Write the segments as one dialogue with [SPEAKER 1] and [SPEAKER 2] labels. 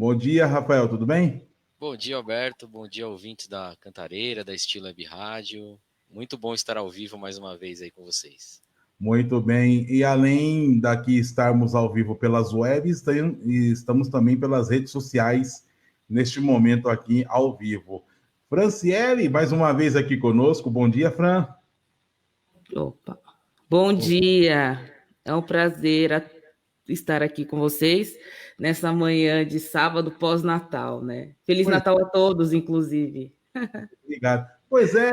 [SPEAKER 1] Bom dia, Rafael, tudo bem?
[SPEAKER 2] Bom dia, Alberto. Bom dia, ouvintes da Cantareira, da Estilo Web Rádio. Muito bom estar ao vivo mais uma vez aí com vocês.
[SPEAKER 1] Muito bem. E além daqui estarmos ao vivo pelas webs, estamos também pelas redes sociais neste momento aqui ao vivo. Franciele, mais uma vez aqui conosco. Bom dia, Fran.
[SPEAKER 3] Opa. Bom dia, é um prazer estar aqui com vocês nessa manhã de sábado pós-Natal, né? Feliz
[SPEAKER 1] Pois,
[SPEAKER 3] Natal a todos, inclusive.
[SPEAKER 1] obrigado. Pois é,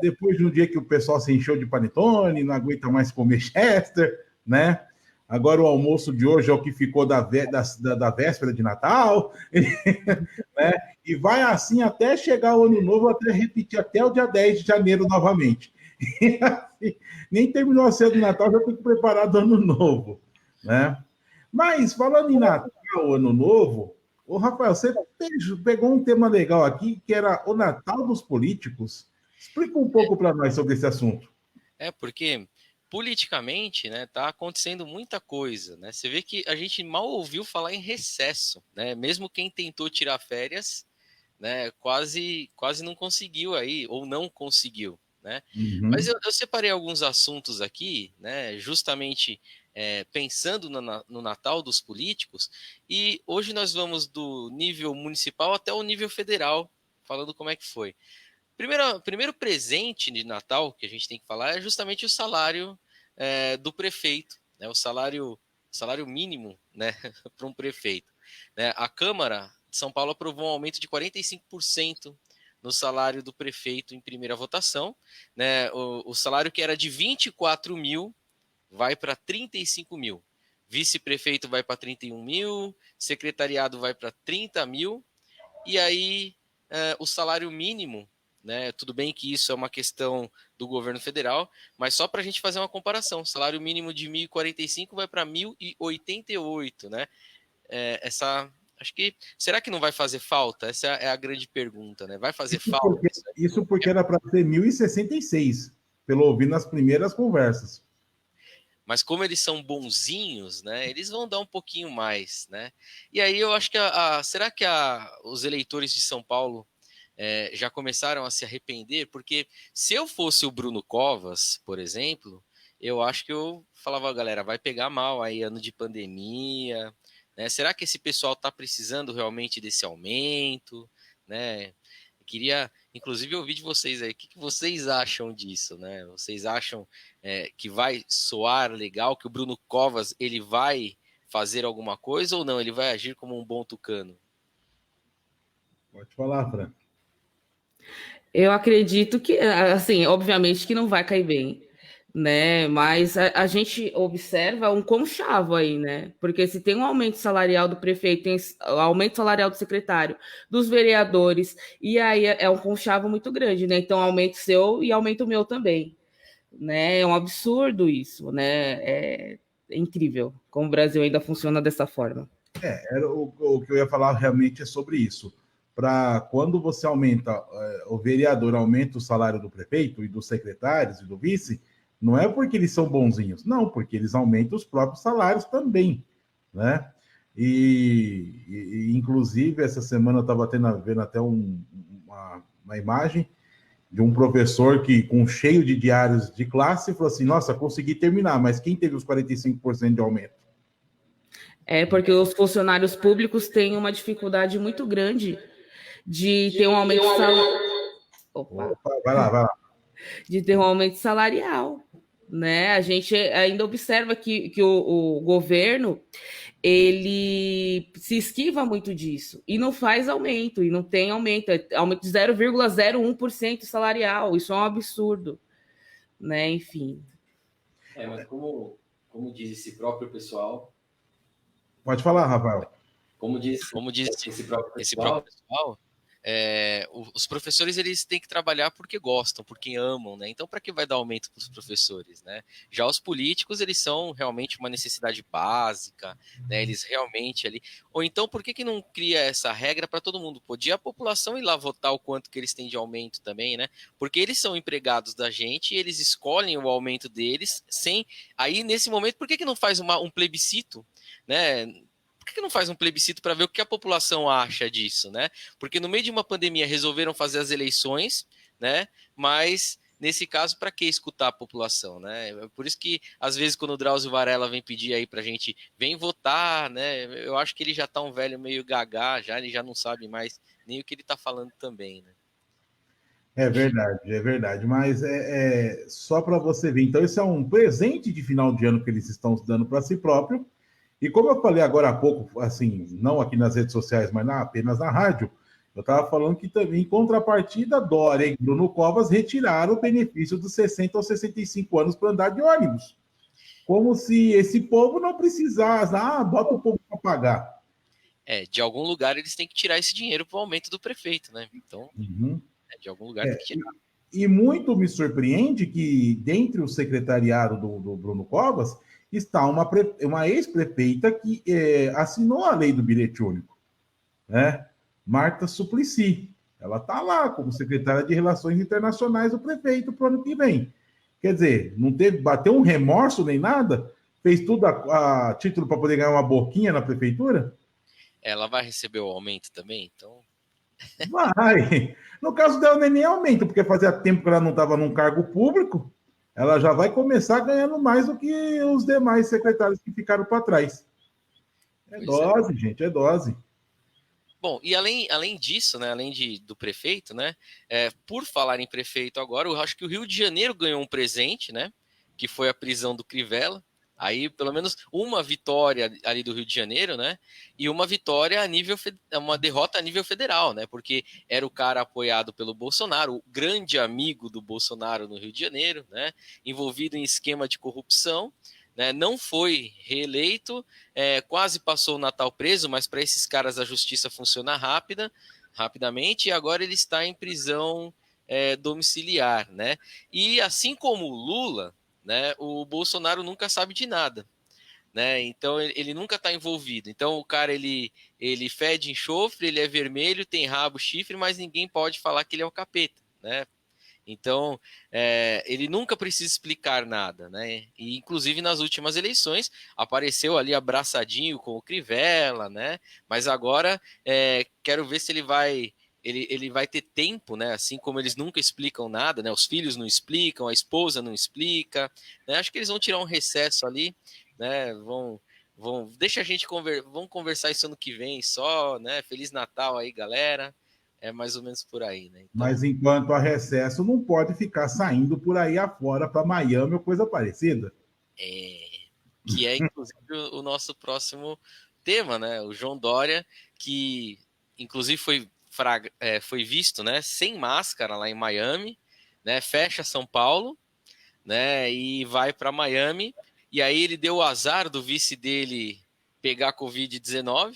[SPEAKER 1] depois de um dia que o pessoal se encheu de panetone, não aguenta mais comer Chester, né? Agora o almoço de hoje é o que ficou da véspera de Natal, né? E vai assim até chegar o ano novo, até repetir até o dia 10 de janeiro novamente. E assim, nem terminou a ceia do Natal, já tem que preparar do ano novo, né? Mas falando em Natal, ano novo, ô Rafael, você pegou um tema legal aqui, que era o Natal dos políticos. Explica um pouco para nós sobre esse assunto.
[SPEAKER 2] Porque politicamente, né, tá acontecendo muita coisa, né? Você vê que a gente mal ouviu falar em recesso, né? Mesmo quem tentou tirar férias, né, quase não conseguiu aí ou não conseguiu, né? Mas
[SPEAKER 1] Uhum.
[SPEAKER 2] eu separei alguns assuntos aqui, né, justamente pensando no Natal dos políticos, e hoje nós vamos do nível municipal até o nível federal, falando como é que foi. Primeiro presente de Natal que a gente tem que falar é justamente o salário do prefeito, né, o salário mínimo, né, para um prefeito. Né? A Câmara de São Paulo aprovou um aumento de 45% no salário do prefeito em primeira votação. Né? O salário que era de 24 mil vai para 35 mil. Vice-prefeito vai para 31 mil, secretariado vai para 30 mil, e aí o salário mínimo, né? Tudo bem que isso é uma questão do governo federal, mas só para a gente fazer uma comparação, salário mínimo de 1.045 vai para 1.088, né? Acho que será que não vai fazer falta? Essa é a grande pergunta, né? Vai fazer
[SPEAKER 1] Isso
[SPEAKER 2] falta
[SPEAKER 1] porque,
[SPEAKER 2] isso aí?
[SPEAKER 1] isso porque era para ser 1066, pelo ouvir nas primeiras conversas.
[SPEAKER 2] Mas como eles são bonzinhos, né? Eles vão dar um pouquinho mais, né? E aí eu acho que será que os eleitores de São Paulo já começaram a se arrepender? Porque se eu fosse o Bruno Covas, por exemplo, eu acho que eu falava, galera, vai pegar mal aí ano de pandemia, né? Será que esse pessoal está precisando realmente desse aumento, né? Eu queria, inclusive, ouvir de vocês aí, o que vocês acham disso, né? Vocês acham que vai soar legal, que o Bruno Covas ele vai fazer alguma coisa ou não? Ele vai agir como um bom tucano?
[SPEAKER 1] Pode falar, Fran.
[SPEAKER 3] Eu acredito que, assim, obviamente que não vai cair bem, né? Mas a gente observa um conchavo aí, né? Porque se tem um aumento salarial do prefeito, tem aumento salarial do secretário, dos vereadores, e aí é um conchavo muito grande, né? Então aumento seu e aumento o meu também, né? É um absurdo isso, né? É incrível como o Brasil ainda funciona dessa forma.
[SPEAKER 1] Era o que eu ia falar realmente é sobre isso. Para quando você aumenta, o vereador aumenta o salário do prefeito e dos secretários e do vice, não é porque eles são bonzinhos, não, porque eles aumentam os próprios salários também, né? Inclusive, essa semana eu estava vendo até uma imagem de um professor que, com cheio de diários de classe, falou assim: Nossa, consegui terminar, mas quem teve os 45% de aumento?
[SPEAKER 3] É porque os funcionários públicos têm uma dificuldade muito grande de ter um aumento Opa,
[SPEAKER 1] Opa, vai lá, vai lá.
[SPEAKER 3] de ter um aumento salarial, né? A gente ainda observa que o governo ele se esquiva muito disso e não faz aumento, e não tem aumento, aumento de 0,01% salarial, isso é um absurdo, né? Enfim.
[SPEAKER 2] Mas como diz esse próprio pessoal,
[SPEAKER 1] Pode falar, Rafael.
[SPEAKER 2] como diz esse próprio pessoal, os professores eles têm que trabalhar porque gostam, porque amam, né? Então, para que vai dar aumento para os professores, né? Já os políticos, eles são realmente uma necessidade básica, né? Eles realmente ali. Ou então, por que não cria essa regra para todo mundo? Podia a população ir lá votar o quanto que eles têm de aumento também, né? Porque eles são empregados da gente e eles escolhem o aumento deles sem. Aí, nesse momento, por que não faz um plebiscito, né? que não faz um plebiscito para ver o que a população acha disso, né? Porque no meio de uma pandemia resolveram fazer as eleições, né? Mas nesse caso, para que escutar a população, né? Por isso que às vezes quando o Drauzio Varela vem pedir aí para a gente vem votar, né? Eu acho que ele já está um velho meio gagá, ele já não sabe mais nem o que ele está falando também, né?
[SPEAKER 1] É verdade. Mas só para você ver. Então, esse é um presente de final de ano que eles estão dando para si próprio. E como eu falei agora há pouco, assim, não aqui nas redes sociais, mas apenas na rádio, eu estava falando que também, em contrapartida, Dória e Bruno Covas retiraram o benefício dos 60 aos 65 anos para andar de ônibus. Como se esse povo não precisasse, bota o povo para pagar.
[SPEAKER 2] De algum lugar eles têm que tirar esse dinheiro para o aumento do prefeito, né? Então, de algum lugar tem que tirar.
[SPEAKER 1] E muito me surpreende que, dentre o secretariado do Bruno Covas, está uma ex-prefeita que assinou a lei do bilhete único, né? Marta Suplicy. Ela está lá como secretária de Relações Internacionais do prefeito para o ano que vem. Quer dizer, não bateu um remorso nem nada? Fez tudo a título para poder ganhar uma boquinha na prefeitura?
[SPEAKER 2] Ela vai receber o aumento também, então...
[SPEAKER 1] Vai. No caso dela, não é nem aumento, porque fazia tempo que ela não estava num cargo público. Ela já vai começar ganhando mais do que os demais secretários que ficaram para trás. Dose, gente, é dose.
[SPEAKER 2] Bom, e além disso, né, além do prefeito, né, por falar em prefeito agora, eu acho que o Rio de Janeiro ganhou um presente, né, que foi a prisão do Crivella. Aí, pelo menos uma vitória ali do Rio de Janeiro, né, e uma vitória uma derrota a nível federal, né, porque era o cara apoiado pelo Bolsonaro, o grande amigo do Bolsonaro no Rio de Janeiro, né, envolvido em esquema de corrupção, né, não foi reeleito, quase passou o Natal preso, mas para esses caras a justiça funciona rapidamente, e agora ele está em prisão domiciliar, né? E assim como o Lula, né, o Bolsonaro nunca sabe de nada, né? Então ele nunca está envolvido. Então o cara ele fede enxofre, ele é vermelho, tem rabo, chifre, mas ninguém pode falar que ele é o capeta, né? Então, ele nunca precisa explicar nada, né? E, inclusive, nas últimas eleições, apareceu ali abraçadinho com o Crivella, né? Mas agora, quero ver se ele vai ter tempo, né? Assim como eles nunca explicam nada, né? Os filhos não explicam, a esposa não explica, né? Acho que eles vão tirar um recesso ali, né? Deixa a gente vamos conversar isso ano que vem só, né? Feliz Natal aí, galera. É mais ou menos por aí, né? Então,
[SPEAKER 1] mas enquanto há recesso, não pode ficar saindo por aí afora para Miami ou coisa parecida.
[SPEAKER 2] Que é, inclusive, o nosso próximo tema, né? O João Dória, que, inclusive, foi visto, né, sem máscara lá em Miami, né? Fecha São Paulo, né? E vai para Miami. E aí ele deu o azar do vice dele pegar Covid-19,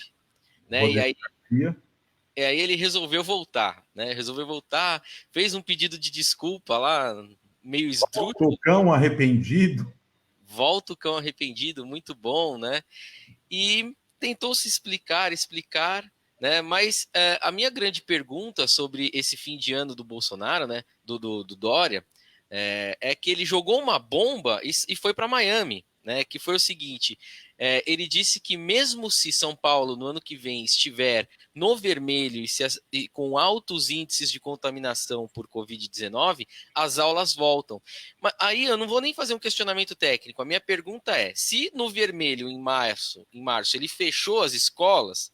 [SPEAKER 2] né? E aí ele resolveu voltar, né? Fez um pedido de desculpa lá, meio esdrúxulo.
[SPEAKER 1] Volta o cão arrependido.
[SPEAKER 2] Volta o cão arrependido, muito bom, né? E tentou se explicar, né? Mas a minha grande pergunta sobre esse fim de ano do Bolsonaro, né? Do Dória, é que ele jogou uma bomba e foi para Miami, né? Que foi o seguinte: ele disse que mesmo se São Paulo no ano que vem estiver no vermelho e com altos índices de contaminação por Covid-19, as aulas voltam. Mas aí eu não vou nem fazer um questionamento técnico. A minha pergunta é: se no vermelho em março ele fechou as escolas,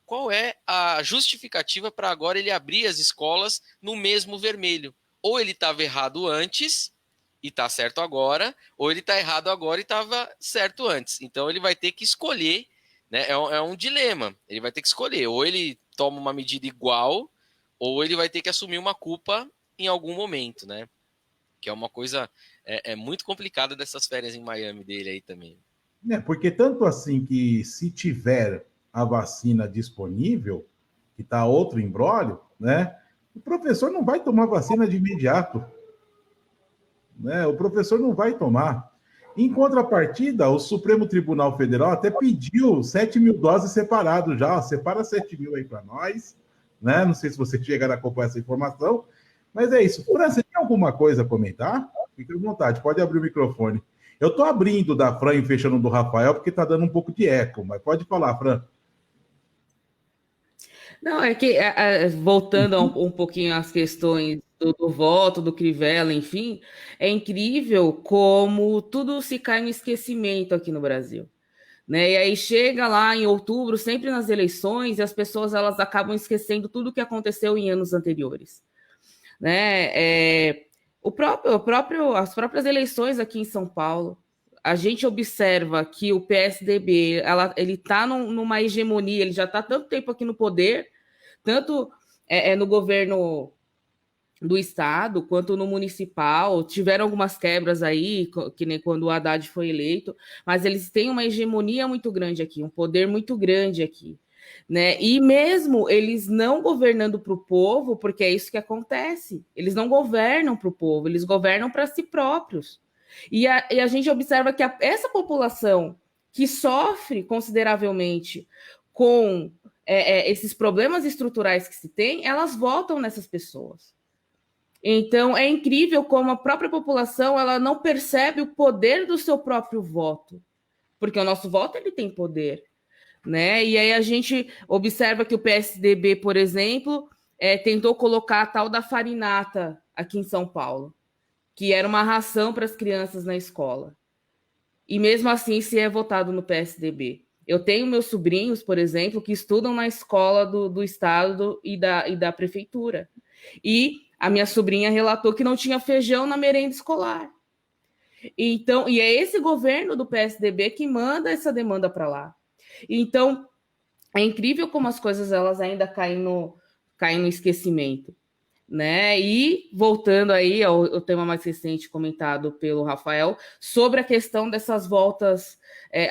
[SPEAKER 2] qual é a justificativa para agora ele abrir as escolas no mesmo vermelho? Ou ele estava errado antes e está certo agora, ou ele está errado agora e estava certo antes. Então ele vai ter que escolher, né? É um dilema. Ele vai ter que escolher. Ou ele toma uma medida igual, ou ele vai ter que assumir uma culpa em algum momento, né? Que é uma coisa muito complicada dessas férias em Miami dele aí também.
[SPEAKER 1] Porque tanto assim que se tiver a vacina disponível, que está outro imbróglio, né? O professor não vai tomar vacina de imediato. Né? O professor não vai tomar. Em contrapartida, o Supremo Tribunal Federal até pediu 7 mil doses separadas já. Separa 7 mil aí para nós. Né? Não sei se você chegar a acompanhar essa informação, mas é isso. Fran, você tem alguma coisa a comentar? Fique à vontade, pode abrir o microfone. Eu estou abrindo da Fran e fechando do Rafael, porque está dando um pouco de eco, mas pode falar, Fran.
[SPEAKER 3] Não, é que, voltando um pouquinho às questões do voto, do Crivella, enfim, é incrível como tudo se cai no esquecimento aqui no Brasil. Né? E aí chega lá em outubro, sempre nas eleições, e as pessoas elas acabam esquecendo tudo o que aconteceu em anos anteriores. Né? As próprias eleições aqui em São Paulo, a gente observa que o PSDB ele está numa hegemonia, ele já está tanto tempo aqui no poder, tanto no governo do estado quanto no municipal. Tiveram algumas quebras aí, que nem quando o Haddad foi eleito, mas eles têm uma hegemonia muito grande aqui, um poder muito grande aqui. Né? E mesmo eles não governando para o povo, porque é isso que acontece, eles não governam para o povo, eles governam para si próprios. E a gente observa que essa população que sofre consideravelmente com esses problemas estruturais que se tem, elas votam nessas pessoas. Então, é incrível como a própria população ela não percebe o poder do seu próprio voto, porque o nosso voto ele tem poder. Né? E aí a gente observa que o PSDB, por exemplo, tentou colocar a tal da farinata aqui em São Paulo, que era uma ração para as crianças na escola. E mesmo assim se é votado no PSDB. Eu tenho meus sobrinhos, por exemplo, que estudam na escola do estado e da prefeitura. E a minha sobrinha relatou que não tinha feijão na merenda escolar. Então, e é esse governo do PSDB que manda essa demanda para lá. Então, é incrível como as coisas elas ainda caem no esquecimento. Né? E voltando aí ao tema mais recente comentado pelo Rafael, sobre a questão dessas voltas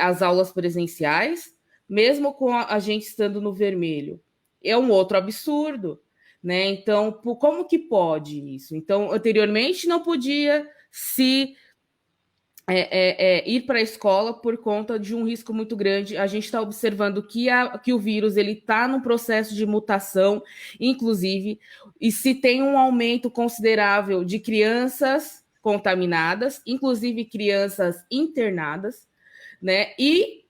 [SPEAKER 3] às aulas presenciais, mesmo com a gente estando no vermelho. É um outro absurdo. Né? Então, como que pode isso? Então, anteriormente não podia se ir para a escola por conta de um risco muito grande. A gente está observando que o vírus ele está num processo de mutação, inclusive, e se tem um aumento considerável de crianças contaminadas, inclusive crianças internadas, né? E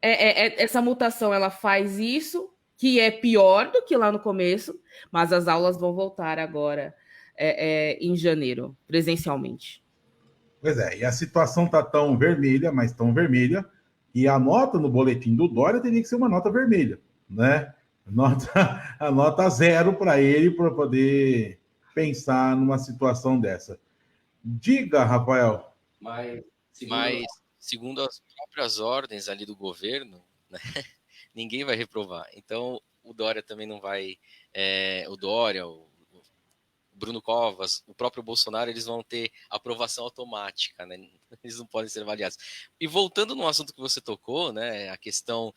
[SPEAKER 3] essa mutação ela faz isso, que é pior do que lá no começo, mas as aulas vão voltar agora em janeiro, presencialmente.
[SPEAKER 1] Pois é, e a situação está tão vermelha, mas tão vermelha, que a nota no boletim do Dória teria que ser uma nota vermelha, né? A nota 0 para ele, para poder pensar numa situação dessa. Diga, Rafael.
[SPEAKER 2] Mas segundo as próprias ordens ali do governo, né, ninguém vai reprovar. Então, o Dória também não vai... o Dória, o Bruno Covas, o próprio Bolsonaro, eles vão ter aprovação automática, né? Eles não podem ser avaliados. E voltando no assunto que você tocou, né, a questão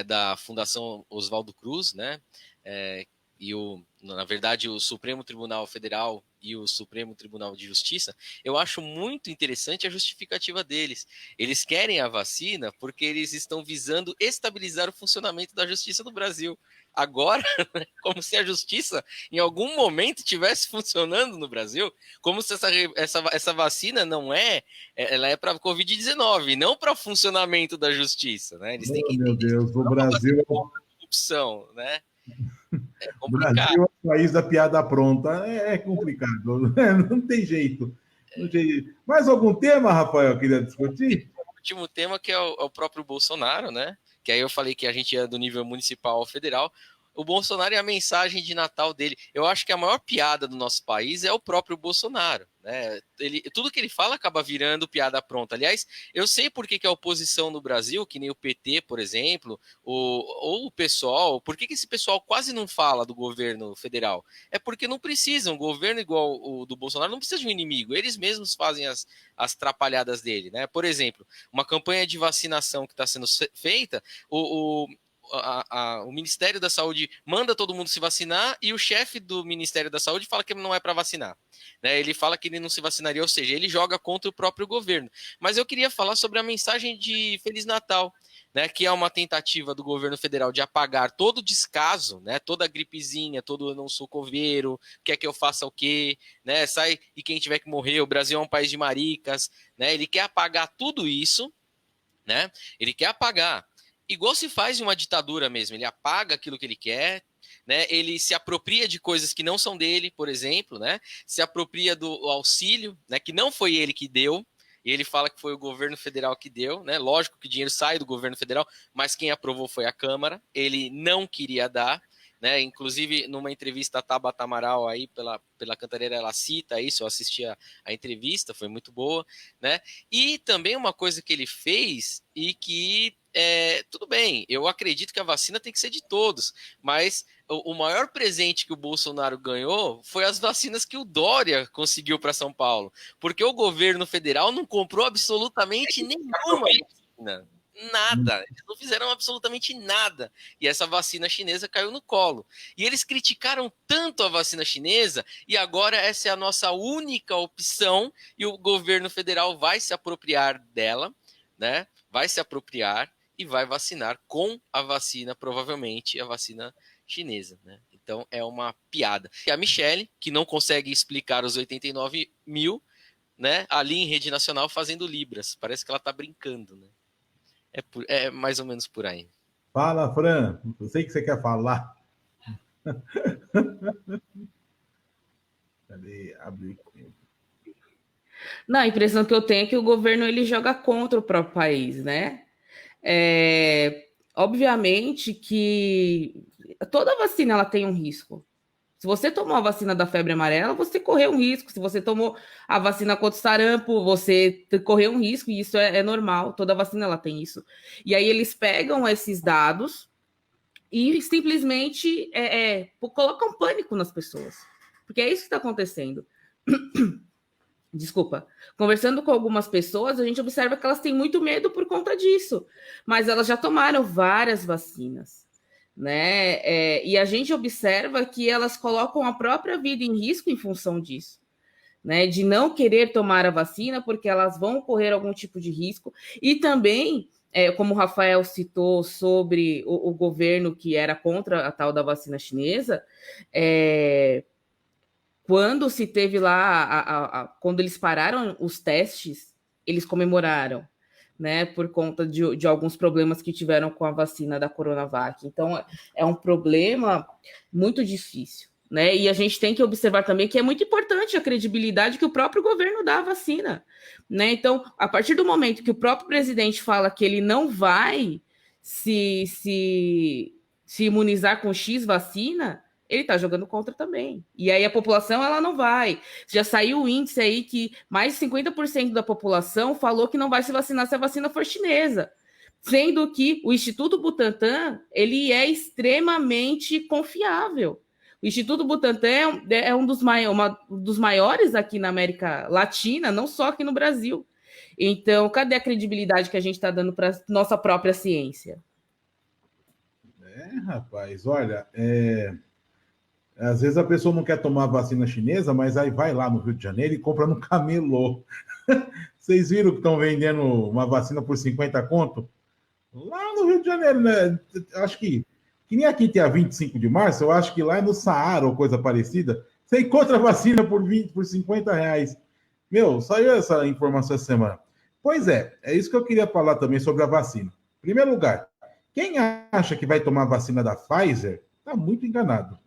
[SPEAKER 2] da Fundação Oswaldo Cruz, né, na verdade, o Supremo Tribunal Federal e o Supremo Tribunal de Justiça, eu acho muito interessante a justificativa deles. Eles querem a vacina porque eles estão visando estabilizar o funcionamento da justiça no Brasil. Agora, como se a justiça em algum momento estivesse funcionando no Brasil, como se essa vacina ela é para a Covid-19, não para o funcionamento da justiça, né? Eles têm que entender.
[SPEAKER 1] Meu Deus, o Brasil é
[SPEAKER 2] corrupção, né?
[SPEAKER 1] É complicado. Brasil é o país da piada pronta, é complicado, não tem jeito. Mais algum tema, Rafael, queria discutir?
[SPEAKER 2] O último tema que é o próprio Bolsonaro, né? Que aí eu falei que a gente é do nível municipal ao federal. O Bolsonaro e a mensagem de Natal dele. Eu acho que a maior piada do nosso país é o próprio Bolsonaro, né? Tudo que ele fala acaba virando piada pronta. Aliás, eu sei por que a oposição no Brasil, que nem o PT, por exemplo, ou o PSOL, por que esse pessoal quase não fala do governo federal? É porque não precisam. Um governo igual o do Bolsonaro não precisa de um inimigo. Eles mesmos fazem as trapalhadas dele, né? Por exemplo, uma campanha de vacinação que está sendo feita, o Ministério da Saúde manda todo mundo se vacinar e o chefe do Ministério da Saúde fala que não é para vacinar. Né? Ele fala que ele não se vacinaria, ou seja, ele joga contra o próprio governo. Mas eu queria falar sobre a mensagem de Feliz Natal, né, que é uma tentativa do governo federal de apagar todo o descaso, né, toda a gripezinha, todo eu não sou coveiro, quer que eu faça o quê, né, sai e quem tiver que morrer, o Brasil é um país de maricas, né, ele quer apagar tudo isso, né, ele quer apagar, igual se faz em uma ditadura mesmo, ele apaga aquilo que ele quer, né? Ele se apropria de coisas que não são dele, por exemplo, né? Se apropria do auxílio, né? Que não foi ele que deu. E ele fala que foi o governo federal que deu, né? Lógico que o dinheiro sai do governo federal, mas quem aprovou foi a Câmara. Ele não queria dar, né? Inclusive, numa entrevista a Tabata Amaral aí pela Cantareira, ela cita isso. Eu assisti a entrevista, foi muito boa, né? E também uma coisa que ele fez e que tudo bem, eu acredito que a vacina tem que ser de todos, mas o maior presente que o Bolsonaro ganhou foi as vacinas que o Dória conseguiu para São Paulo, porque o governo federal não comprou absolutamente nenhuma vacina. Nada, eles não fizeram absolutamente nada. E essa vacina chinesa caiu no colo. E eles criticaram tanto a vacina chinesa, e agora essa é a nossa única opção, e o governo federal vai se apropriar dela, né? Vai se apropriar e vai vacinar com a vacina, provavelmente a vacina chinesa, né? Então é uma piada. E a Michelle, que não consegue explicar os 89 mil, né? Ali em rede nacional fazendo libras. Parece que ela tá brincando, né? É mais ou menos por aí.
[SPEAKER 1] Fala, Fran. Eu sei que você quer falar. Cadê? Abrir.
[SPEAKER 3] Não, a impressão que eu tenho é que o governo ele joga contra o próprio país, né? Obviamente que toda vacina ela tem um risco. Se você tomou a vacina da febre amarela, você correu um risco. Se você tomou a vacina contra o sarampo, você correu um risco, e isso é normal. Toda vacina ela tem isso. E aí eles pegam esses dados e simplesmente colocam pânico nas pessoas. Porque é isso que está acontecendo. Desculpa. Conversando com algumas pessoas, a gente observa que elas têm muito medo por conta disso. Mas elas já tomaram várias vacinas, né? E a gente observa que elas colocam a própria vida em risco em função disso, né? De não querer tomar a vacina porque elas vão correr algum tipo de risco. E também, como o Rafael citou sobre o governo que era contra a tal da vacina chinesa, quando se teve lá, quando eles pararam os testes, eles comemoraram, né, por conta de alguns problemas que tiveram com a vacina da Coronavac. Então, é um problema muito difícil, né? E a gente tem que observar também que é muito importante a credibilidade que o próprio governo dá à vacina, né? Então, a partir do momento que o próprio presidente fala que ele não vai se imunizar com X vacina, ele está jogando contra também. E aí a população, ela não vai. Já saiu o índice aí que mais de 50% da população falou que não vai se vacinar se a vacina for chinesa. Sendo que o Instituto Butantan, ele é extremamente confiável. O Instituto Butantan é um dos maiores aqui na América Latina, não só aqui no Brasil. Então, cadê a credibilidade que a gente está dando para a nossa própria ciência?
[SPEAKER 1] Rapaz, olha, às vezes a pessoa não quer tomar a vacina chinesa, mas aí vai lá no Rio de Janeiro e compra no camelô. Vocês viram que estão vendendo uma vacina por 50 conto? Lá no Rio de Janeiro, né? Acho que nem aqui tem a 25 de março, eu acho que lá é no Saara ou coisa parecida. Você encontra a vacina por 50 reais. Meu, saiu essa informação essa semana. Pois é isso que eu queria falar também sobre a vacina. Em primeiro lugar, quem acha que vai tomar a vacina da Pfizer está muito enganado.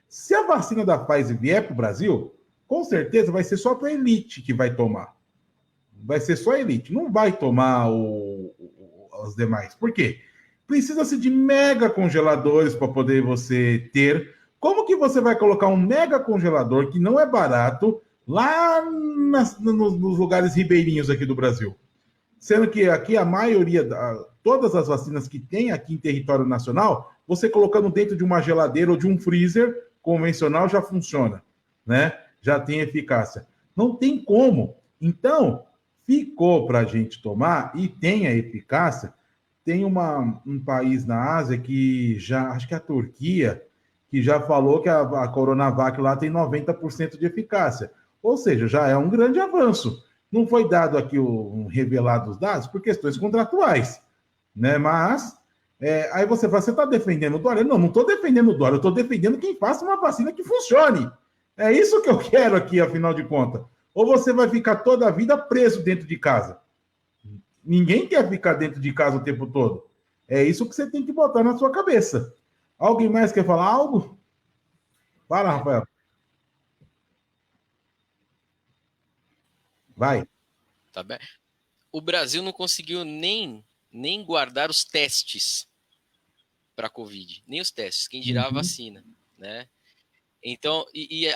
[SPEAKER 1] Se a vacina da Pfizer vier para o Brasil, com certeza vai ser só para a elite que vai tomar. Vai ser só a elite, não vai tomar os demais. Por quê? Precisa-se de mega congeladores para poder você ter. Como que você vai colocar um mega congelador que não é barato lá nos lugares ribeirinhos aqui do Brasil? Sendo que aqui a maioria, todas as vacinas que tem aqui em território nacional, você colocando dentro de uma geladeira ou de um freezer convencional já funciona, né? Já tem eficácia. Não tem como. Então, ficou para a gente tomar e tem a eficácia. Tem um país na Ásia que já, acho que é a Turquia, que já falou que a Coronavac lá tem 90% de eficácia. Ou seja, já é um grande avanço. Não foi dado aqui revelado os dados por questões contratuais, né? Mas aí você fala, você está defendendo o Dória? Não estou defendendo o Dória, eu estou defendendo quem faça uma vacina que funcione. É isso que eu quero aqui, afinal de contas. Ou você vai ficar toda a vida preso dentro de casa. Ninguém quer ficar dentro de casa o tempo todo. É isso que você tem que botar na sua cabeça. Alguém mais quer falar algo? Fala, Rafael. Vai.
[SPEAKER 2] Tá bem? O Brasil não conseguiu nem guardar os testes para a Covid, nem os testes, quem dirá a vacina, né? Então,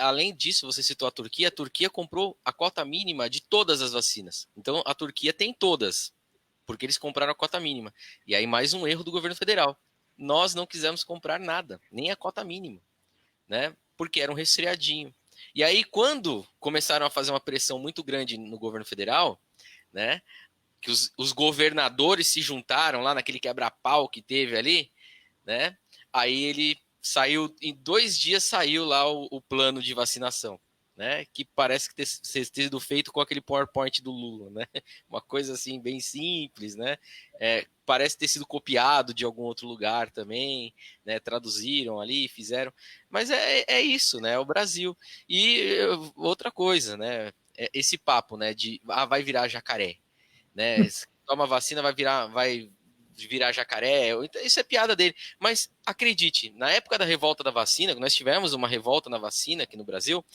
[SPEAKER 2] além disso, você citou a Turquia comprou a cota mínima de todas as vacinas. Então, a Turquia tem todas, porque eles compraram a cota mínima. E aí, mais um erro do governo federal. Nós não quisemos comprar nada, nem a cota mínima, né? Porque era um resfriadinho. E aí, quando começaram a fazer uma pressão muito grande no governo federal, né? Que os governadores se juntaram lá naquele quebra-pau que teve ali, né? Aí ele saiu, em 2 dias saiu lá o plano de vacinação, né? Que parece que ter sido feito com aquele PowerPoint do Lula, né? Uma coisa assim bem simples, né? Parece ter sido copiado de algum outro lugar também, né? Traduziram ali, fizeram, mas é isso, né? É o Brasil. E outra coisa, né? Esse papo, né? De vai virar jacaré, né? Toma vacina, vai virar jacaré. Isso é piada dele. Mas acredite, na época da revolta da vacina, nós tivemos uma revolta na vacina aqui no Brasil,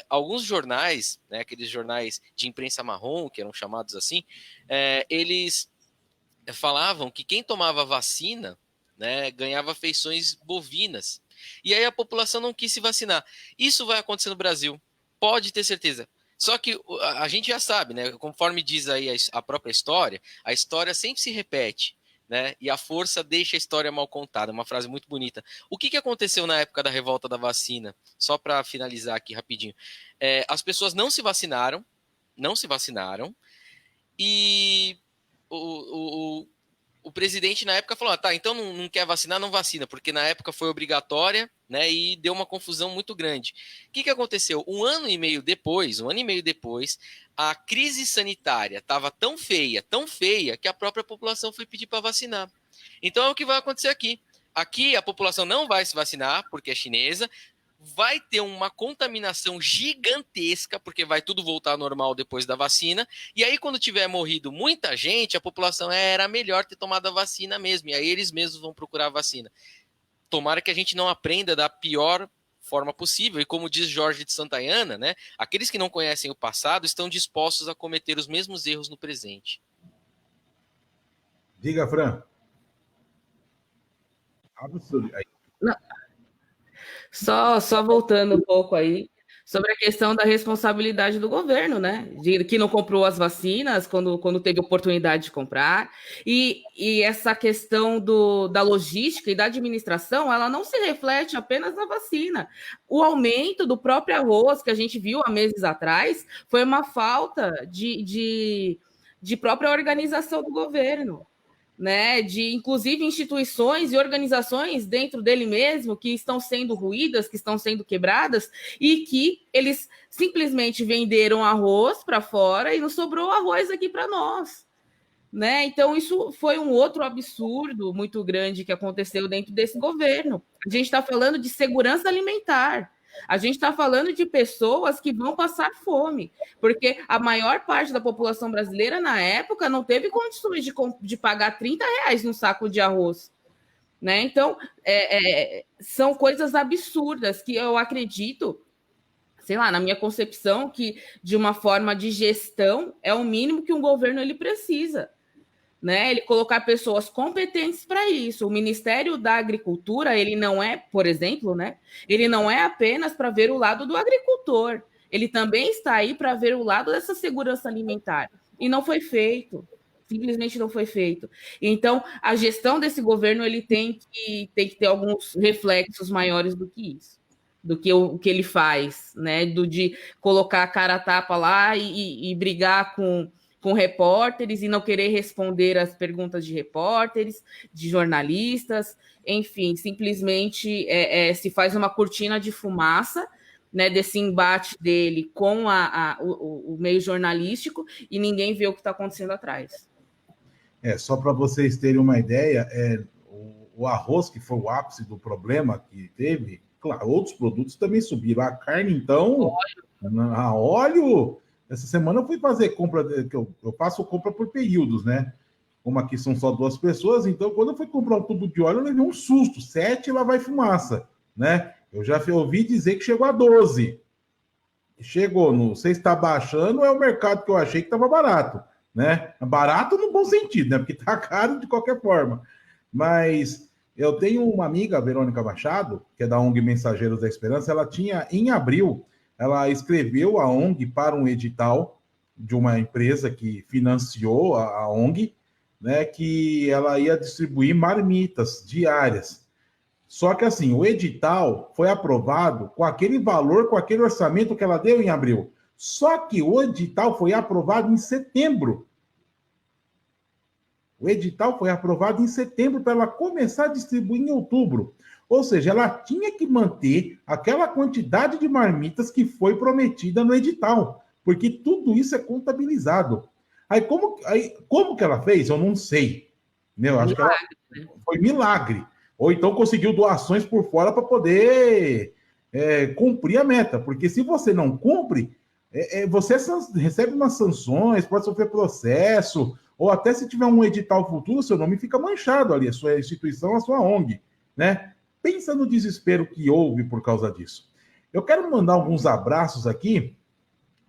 [SPEAKER 2] alguns jornais, né, aqueles jornais de imprensa marrom, que eram chamados assim, eles falavam que quem tomava vacina, né, ganhava feições bovinas. E aí a população não quis se vacinar. Isso vai acontecer no Brasil, pode ter certeza. Só que a gente já sabe, né? Conforme diz aí a própria história, a história sempre se repete, né? E a força deixa a história mal contada. Uma frase muito bonita. O que aconteceu na época da revolta da vacina? Só para finalizar aqui rapidinho. As pessoas não se vacinaram, e o presidente na época falou, tá, então não quer vacinar, não vacina, porque na época foi obrigatória, né, e deu uma confusão muito grande. O que aconteceu? Um ano e meio depois, a crise sanitária estava tão feia, que a própria população foi pedir para vacinar. Então é o que vai acontecer aqui. Aqui a população não vai se vacinar, porque é chinesa, vai ter uma contaminação gigantesca, porque vai tudo voltar ao normal depois da vacina, e aí quando tiver morrido muita gente, a população era melhor ter tomado a vacina mesmo, e aí eles mesmos vão procurar a vacina. Tomara que a gente não aprenda da pior forma possível, e como diz Jorge de Santayana, né, aqueles que não conhecem o passado estão dispostos a cometer os mesmos erros no presente.
[SPEAKER 1] Diga, Fran. Absurdo.
[SPEAKER 3] Não. Só voltando um pouco aí sobre a questão da responsabilidade do governo, né? Que não comprou as vacinas quando teve oportunidade de comprar. E essa questão da logística e da administração, ela não se reflete apenas na vacina. O aumento do próprio arroz, que a gente viu há meses atrás, foi uma falta de própria organização do governo, né, de inclusive instituições e organizações dentro dele mesmo que estão sendo ruídas, que estão sendo quebradas, e que eles simplesmente venderam arroz para fora e não sobrou arroz aqui para nós, né? Então isso foi um outro absurdo muito grande que aconteceu dentro desse governo. A gente está falando de segurança alimentar. A gente está falando de pessoas que vão passar fome, porque a maior parte da população brasileira, na época, não teve condições de pagar R$30 num saco de arroz, né? Então, são coisas absurdas que eu acredito, sei lá, na minha concepção, que de uma forma de gestão é o mínimo que um governo ele precisa, né? Ele colocar pessoas competentes para isso. O Ministério da Agricultura, ele não é, por exemplo, né? Ele não é apenas para ver o lado do agricultor. Ele também está aí para ver o lado dessa segurança alimentar. E não foi feito. Simplesmente não foi feito. Então, a gestão desse governo ele tem que ter alguns reflexos maiores do que isso, do que o que ele faz, né? De colocar a cara a tapa lá e brigar com repórteres e não querer responder as perguntas de repórteres, de jornalistas, enfim, simplesmente se faz uma cortina de fumaça, né, desse embate dele com o meio jornalístico e ninguém vê o que está acontecendo atrás.
[SPEAKER 1] Só para vocês terem uma ideia, o arroz, que foi o ápice do problema que teve, claro, outros produtos também subiram. A carne, então, óleo. Essa semana eu fui fazer compra, que eu faço compra por períodos, né? Como aqui são só 2 pessoas, então quando eu fui comprar um tubo de óleo, eu levei um susto. 7, lá vai fumaça, né? Eu já ouvi dizer que chegou a 12. Chegou, não sei se está baixando, é o mercado que eu achei que estava barato, né? Barato no bom sentido, né? Porque está caro de qualquer forma. Mas eu tenho uma amiga, a Verônica Machado, que é da ONG Mensageiros da Esperança, ela tinha, em abril, ela escreveu a ONG para um edital de uma empresa que financiou a ONG, né? Que ela ia distribuir marmitas diárias. Só que assim, o edital foi aprovado com aquele valor, com aquele orçamento que ela deu em abril. Só que o edital foi aprovado em setembro. O edital foi aprovado em setembro para ela começar a distribuir em outubro. Ou seja, ela tinha que manter aquela quantidade de marmitas que foi prometida no edital, porque tudo isso é contabilizado. Aí como que ela fez? Eu não sei. Eu acho que ela foi milagre. Ou então conseguiu doações por fora para poder cumprir a meta. Porque se você não cumpre, você recebe umas sanções, pode sofrer processo, ou até se tiver um edital futuro, seu nome fica manchado ali, a sua instituição, a sua ONG, né? Pensa no desespero que houve por causa disso. Eu quero mandar alguns abraços aqui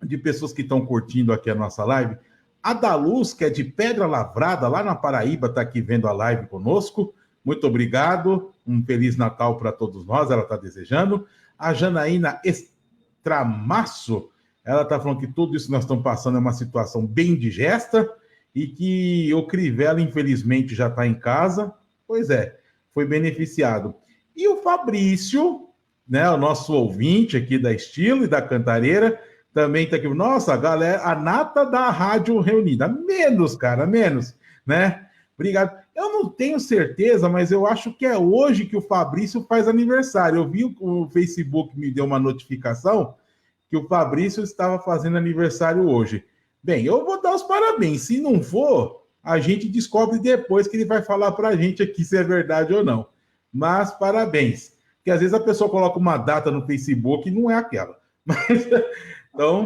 [SPEAKER 1] de pessoas que estão curtindo aqui a nossa live. A Daluz, que é de Pedra Lavrada, lá na Paraíba, está aqui vendo a live conosco. Muito obrigado. Um Feliz Natal para todos nós, ela está desejando. A Janaína Estramasso, ela está falando que tudo isso que nós estamos passando é uma situação bem indigesta e que o Crivella, infelizmente, já está em casa. Pois é, foi beneficiado. E o Fabrício, né, o nosso ouvinte aqui da Estilo e da Cantareira, também está aqui. Nossa, galera, a nata da Rádio Reunida. Menos, cara, menos, né? Obrigado. Eu não tenho certeza, mas eu acho que é hoje que o Fabrício faz aniversário. Eu vi o Facebook me deu uma notificação que o Fabrício estava fazendo aniversário hoje. Bem, eu vou dar os parabéns. Se não for, a gente descobre depois que ele vai falar para a gente aqui se é verdade ou não. Mas parabéns. Porque às vezes a pessoa coloca uma data no Facebook e não é aquela. Mas, então,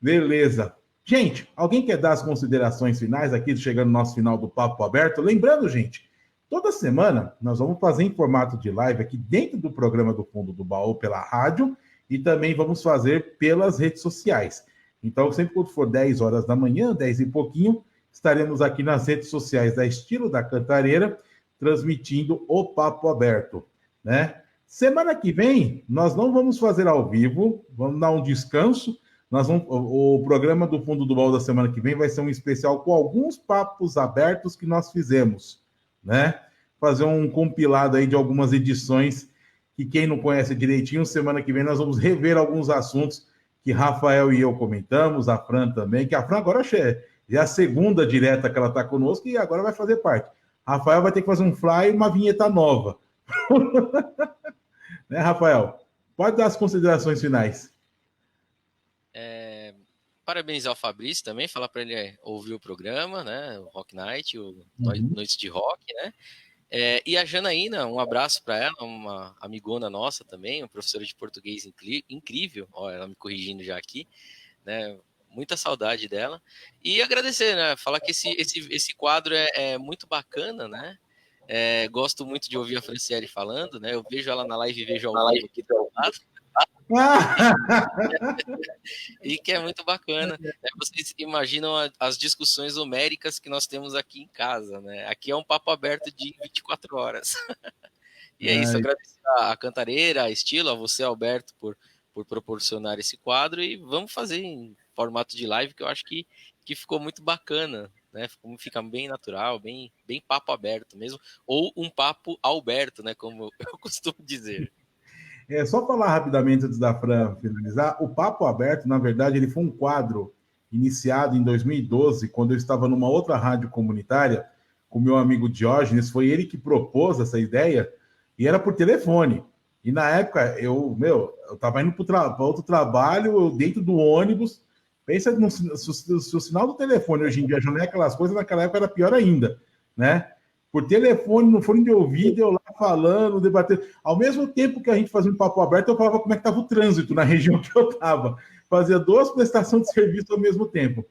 [SPEAKER 1] beleza. Gente, alguém quer dar as considerações finais aqui, chegando no nosso final do Papo Aberto? Lembrando, gente, toda semana nós vamos fazer em formato de live aqui dentro do programa do Fundo do Baú pela rádio e também vamos fazer pelas redes sociais. Então, sempre quando for 10 horas da manhã, 10 e pouquinho, estaremos aqui nas redes sociais da Estilo da Cantareira, transmitindo o Papo Aberto, né? Semana que vem, nós não vamos fazer ao vivo, vamos dar um descanso. O programa do Fundo do Baú da semana que vem vai ser um especial com alguns papos abertos que nós fizemos, né? Fazer um compilado aí de algumas edições que quem não conhece direitinho, semana que vem nós vamos rever alguns assuntos que Rafael e eu comentamos, a Fran também, que a Fran agora já é a segunda direta que ela está conosco e agora vai fazer parte. Rafael vai ter que fazer um fly e uma vinheta nova. Né, Rafael? Pode dar as considerações finais.
[SPEAKER 2] Parabéns ao Fabrício também, falar para ele ouvir o programa, né? O Rock Night, o Noites de Rock, né? E a Janaína, um abraço para ela, uma amigona nossa também, uma professora de português incrível, ó, ela me corrigindo já aqui, né? Muita saudade dela. E agradecer, né? Falar que esse quadro é muito bacana, né? Gosto muito de ouvir a Franciele falando, né? Eu vejo ela na live e vejo ao vivo aqui do lado. E que é muito bacana, né? Vocês imaginam as discussões homéricas que nós temos aqui em casa, né? Aqui é um papo aberto de 24 horas. E é isso, agradecer a Cantareira, a Estilo, a você, Alberto, por proporcionar esse quadro, e vamos fazer em formato de live, que eu acho que ficou muito bacana, né? Fica bem natural, bem papo aberto mesmo, ou um papo Alberto, né? Como eu costumo dizer.
[SPEAKER 1] Só falar rapidamente antes da Fran finalizar, o Papo Aberto, na verdade, ele foi um quadro iniciado em 2012, quando eu estava numa outra rádio comunitária com meu amigo Diógenes, foi ele que propôs essa ideia, e era por telefone. E na época, eu estava indo para outro trabalho, dentro do ônibus, pensa se o sinal do telefone hoje em dia já não é aquelas coisas, naquela época era pior ainda, né? Por telefone, no fone de ouvido, eu lá falando, debatendo. Ao mesmo tempo que a gente fazia um papo aberto, eu falava como é que estava o trânsito na região que eu estava. Fazia 2 prestações de serviço ao mesmo tempo.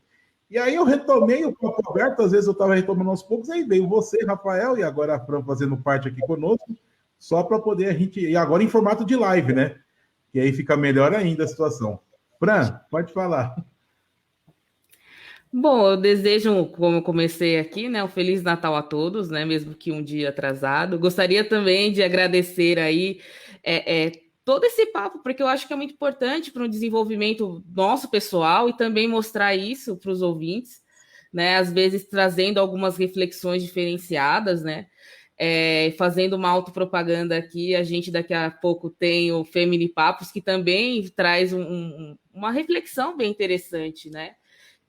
[SPEAKER 1] E aí eu retomei o papo aberto, às vezes eu estava retomando aos poucos, aí veio você, Rafael, e agora a Fran fazendo parte aqui conosco, só para poder a gente... E agora em formato de live, né? Que aí fica melhor ainda a situação. Fran, pode falar.
[SPEAKER 3] Bom, eu desejo, como eu comecei aqui, né, um Feliz Natal a todos, né, mesmo que um dia atrasado. Gostaria também de agradecer aí todo esse papo, porque eu acho que é muito importante para o desenvolvimento nosso pessoal e também mostrar isso para os ouvintes, né, às vezes trazendo algumas reflexões diferenciadas, né, fazendo uma autopropaganda aqui. A gente daqui a pouco tem o Femini Papos, que também traz uma reflexão bem interessante, né?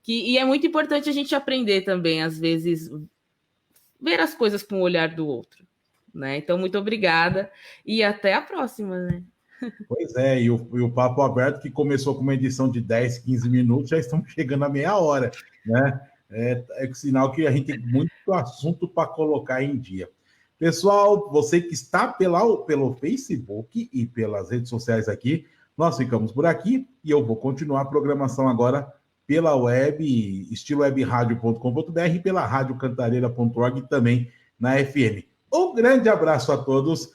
[SPEAKER 3] E é muito importante a gente aprender também, às vezes, ver as coisas com o olhar do outro, né? Então, muito obrigada e até a próxima, né?
[SPEAKER 1] Pois é, e o Papo Aberto, que começou com uma edição de 10, 15 minutos, já estamos chegando a meia hora, né? É sinal que a gente tem muito assunto para colocar em dia. Pessoal, você que está pelo Facebook e pelas redes sociais aqui, nós ficamos por aqui e eu vou continuar a programação agora pela web, estilowebradio.com.br e pela radiocantareira.org e também na FM. Um grande abraço a todos.